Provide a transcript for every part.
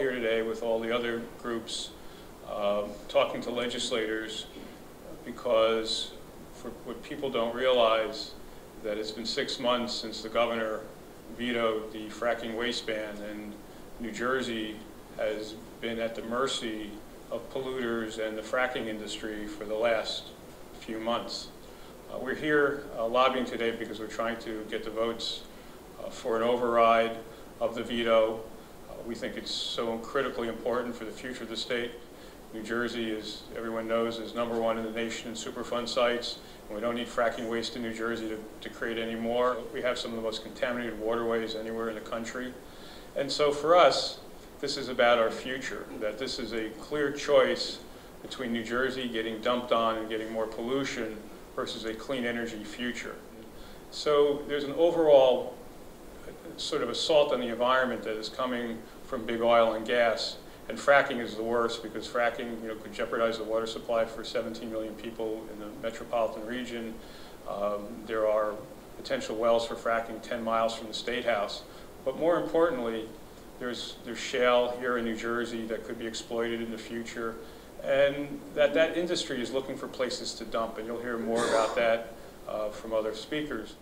here today with all the other groups talking to legislators, because for what people don't realize, that it's been 6 months since the governor vetoed the fracking waste ban, and New Jersey has been at the mercy of polluters and the fracking industry for the last few months. We're here lobbying today because we're trying to get the votes for an override of the veto. We think it's so critically important for the future of the state. New Jersey, as everyone knows, is #1 in the nation in Superfund sites, and we don't need fracking waste in New Jersey to create any more. We have some of the most contaminated waterways anywhere in the country. And so for us, this is about our future, that this is a clear choice between New Jersey getting dumped on and getting more pollution versus a clean energy future. So there's an overall sort of assault on the environment that is coming from big oil and gas, and fracking is the worst, because fracking could jeopardize the water supply for 17 million people in the metropolitan region. There are potential wells for fracking 10 miles from the State House. But more importantly, there's shale here in New Jersey that could be exploited in the future, and that industry is looking for places to dump, and you'll hear more about that from other speakers.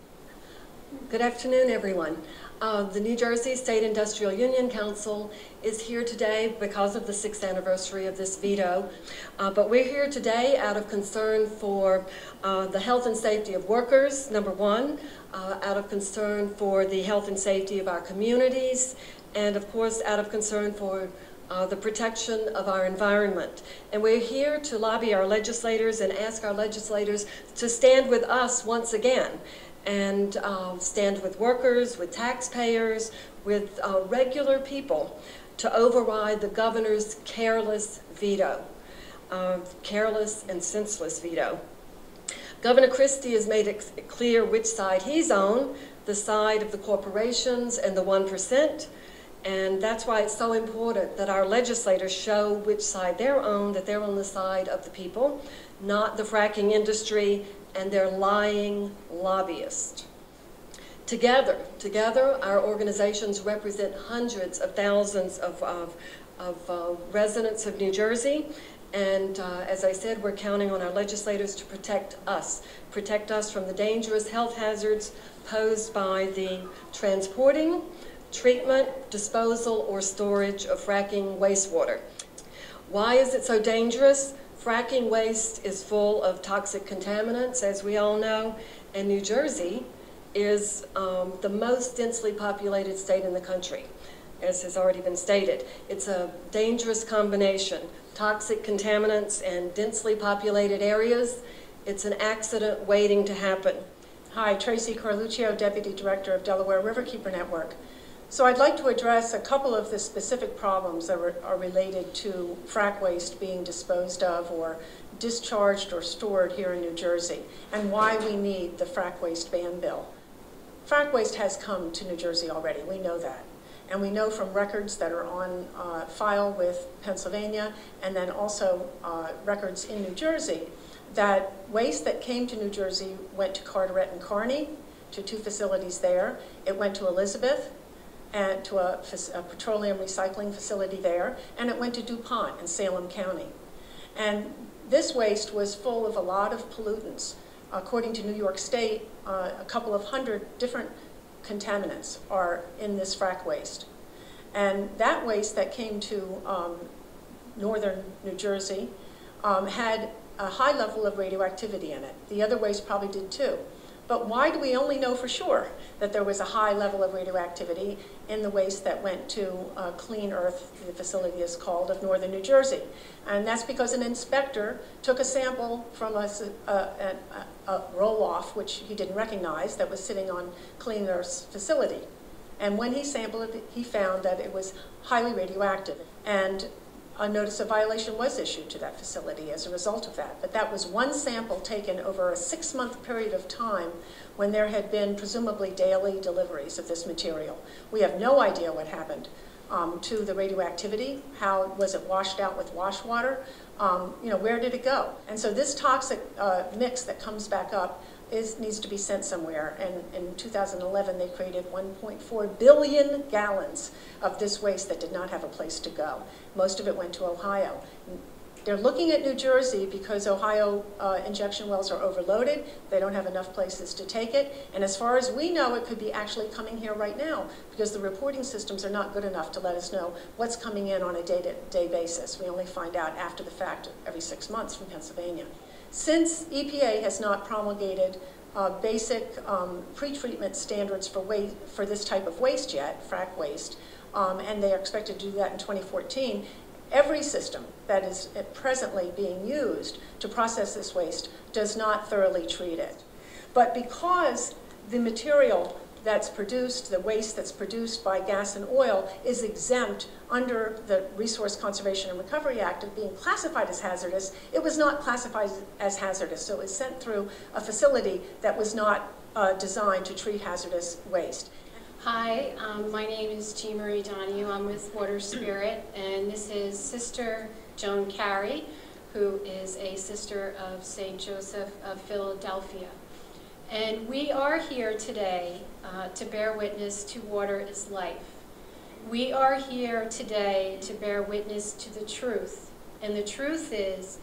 Good afternoon, everyone. The New Jersey State Industrial Union Council is here today because of the 6th anniversary of this veto, but we're here today out of concern for the health and safety of workers, #1, out of concern for the health and safety of our communities, and of course out of concern for the protection of our environment. And we're here to lobby our legislators and ask our legislators to stand with us once again, and stand with workers, with taxpayers, with regular people to override the governor's careless veto, careless and senseless veto. Governor Christie has made it clear which side he's on, the side of the corporations and the 1%, and that's why it's so important that our legislators show which side they're on, that they're on the side of the people, not the fracking industry and their lying lobbyists. Together, our organizations represent hundreds of thousands of residents of New Jersey, and as I said, we're counting on our legislators to protect us from the dangerous health hazards posed by the transporting, treatment, disposal, or storage of fracking wastewater. Why is it so dangerous? Fracking waste is full of toxic contaminants, as we all know, and New Jersey is the most densely populated state in the country, as has already been stated. It's a dangerous combination, toxic contaminants and densely populated areas. It's an accident waiting to happen. Hi, Tracy Carluccio, Deputy Director of Delaware Riverkeeper Network. So I'd like to address a couple of the specific problems that are related to frack waste being disposed of or discharged or stored here in New Jersey, and why we need the frack waste ban bill. Frack waste has come to New Jersey already, we know that. And we know from records that are on file with Pennsylvania, and then also records in New Jersey, that waste that came to New Jersey went to Carteret and Kearney, to 2 facilities there. It went to Elizabeth, and to a petroleum recycling facility there, and it went to DuPont in Salem County. And this waste was full of a lot of pollutants. According to New York State, a couple of hundred different contaminants are in this frack waste. And that waste that came to northern New Jersey had a high level of radioactivity in it. The other waste probably did too. But why do we only know for sure that there was a high level of radioactivity in the waste that went to Clean Earth, the facility is called, of northern New Jersey? And that's because an inspector took a sample from a roll-off, which he didn't recognize, that was sitting on Clean Earth's facility. And when he sampled it, he found that it was highly radioactive. And a notice of violation was issued to that facility as a result of that. But that was one sample taken over a 6-month period of time when there had been presumably daily deliveries of this material. We have no idea what happened to the radioactivity. How was it washed out with wash water? Where did it go? And so this toxic mix that comes back up needs to be sent somewhere. And in 2011, they created 1.4 billion gallons of this waste that did not have a place to go. Most of it went to Ohio. They're looking at New Jersey because Ohio injection wells are overloaded. They don't have enough places to take it. And as far as we know, it could be actually coming here right now because the reporting systems are not good enough to let us know what's coming in on a day-to-day basis. We only find out after the fact every 6 months from Pennsylvania. Since EPA has not promulgated basic pre-treatment standards for this type of waste yet, frac waste, and they are expected to do that in 2014, every system that is presently being used to process this waste does not thoroughly treat it. But because the material that's produced, the waste that's produced by gas and oil, is exempt under the Resource Conservation and Recovery Act of being classified as hazardous, it was not classified as hazardous. So it was sent through a facility that was not designed to treat hazardous waste. Hi, my name is Jean Marie Donahue. I'm with Water Spirit, and this is Sister Joan Carey, who is a sister of St. Joseph of Philadelphia. And we are here today to bear witness to water is life. We are here today to bear witness to the truth. And the truth is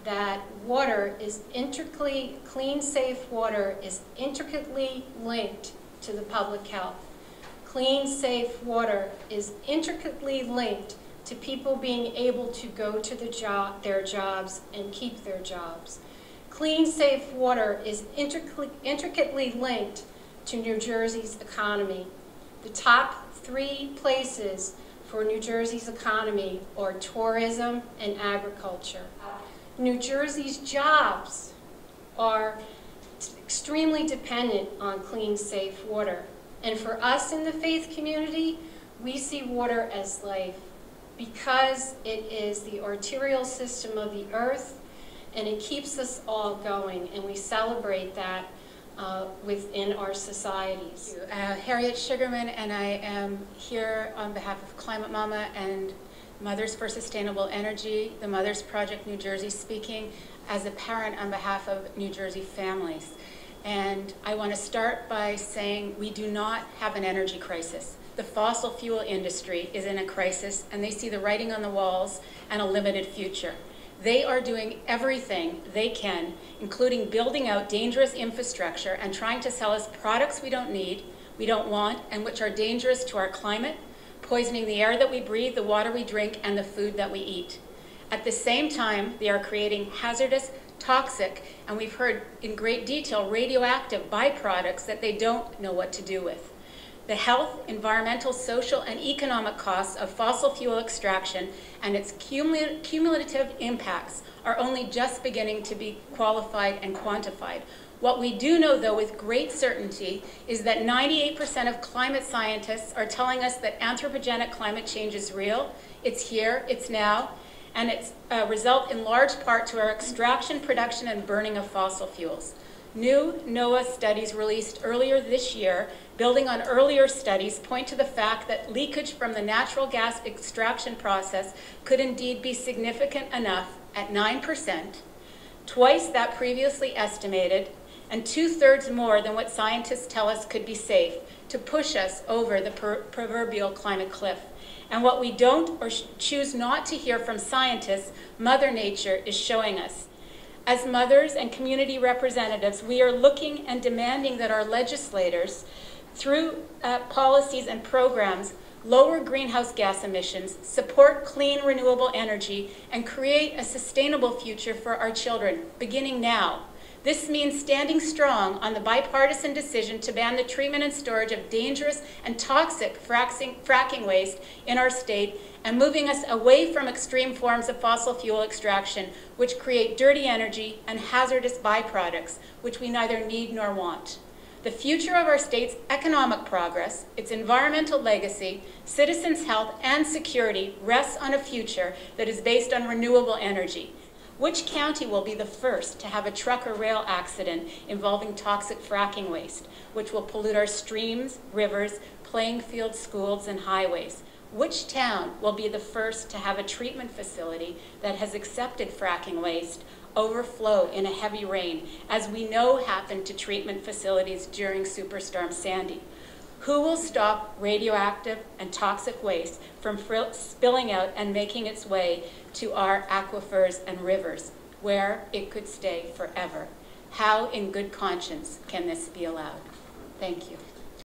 that water is intricately, clean, safe water is intricately linked to the public health. Clean, safe water is intricately linked to people being able to go to their jobs and keep their jobs. Clean, safe water is intricately linked to New Jersey's economy. The top 3 places for New Jersey's economy are tourism and agriculture. New Jersey's jobs are extremely dependent on clean, safe water. And for us in the faith community, we see water as life because it is the arterial system of the earth and it keeps us all going, and we celebrate that within our societies. Harriet Sugarman, and I am here on behalf of Climate Mama and Mothers for Sustainable Energy, the Mothers Project New Jersey, speaking as a parent on behalf of New Jersey families. And I want to start by saying we do not have an energy crisis. The fossil fuel industry is in a crisis, and they see the writing on the walls and a limited future. They are doing everything they can, including building out dangerous infrastructure and trying to sell us products we don't need, we don't want, and which are dangerous to our climate, poisoning the air that we breathe, the water we drink, and the food that we eat. At the same time, they are creating hazardous, toxic, and we've heard in great detail, radioactive byproducts that they don't know what to do with. The health, environmental, social, and economic costs of fossil fuel extraction and its cumulative impacts are only just beginning to be qualified and quantified. What we do know, though, with great certainty is that 98% of climate scientists are telling us that anthropogenic climate change is real, it's here, it's now, and it's a result in large part to our extraction, production, and burning of fossil fuels. New NOAA studies released earlier this year, building on earlier studies, point to the fact that leakage from the natural gas extraction process could indeed be significant enough at 9%, twice that previously estimated, and 2/3 more than what scientists tell us could be safe to push us over the proverbial climate cliff. And what we don't or choose not to hear from scientists, Mother Nature is showing us. As mothers and community representatives, we are looking and demanding that our legislators, through policies and programs, lower greenhouse gas emissions, support clean, renewable energy, and create a sustainable future for our children, beginning now. This means standing strong on the bipartisan decision to ban the treatment and storage of dangerous and toxic fracking waste in our state and moving us away from extreme forms of fossil fuel extraction, which create dirty energy and hazardous byproducts, which we neither need nor want. The future of our state's economic progress, its environmental legacy, citizens' health, and security rests on a future that is based on renewable energy. Which county will be the first to have a truck or rail accident involving toxic fracking waste, which will pollute our streams, rivers, playing fields, schools, and highways? Which town will be the first to have a treatment facility that has accepted fracking waste overflow in a heavy rain, as we know happened to treatment facilities during Superstorm Sandy? Who will stop radioactive and toxic waste from spilling out and making its way to our aquifers and rivers, where it could stay forever? How, in good conscience, can this be allowed? Thank you.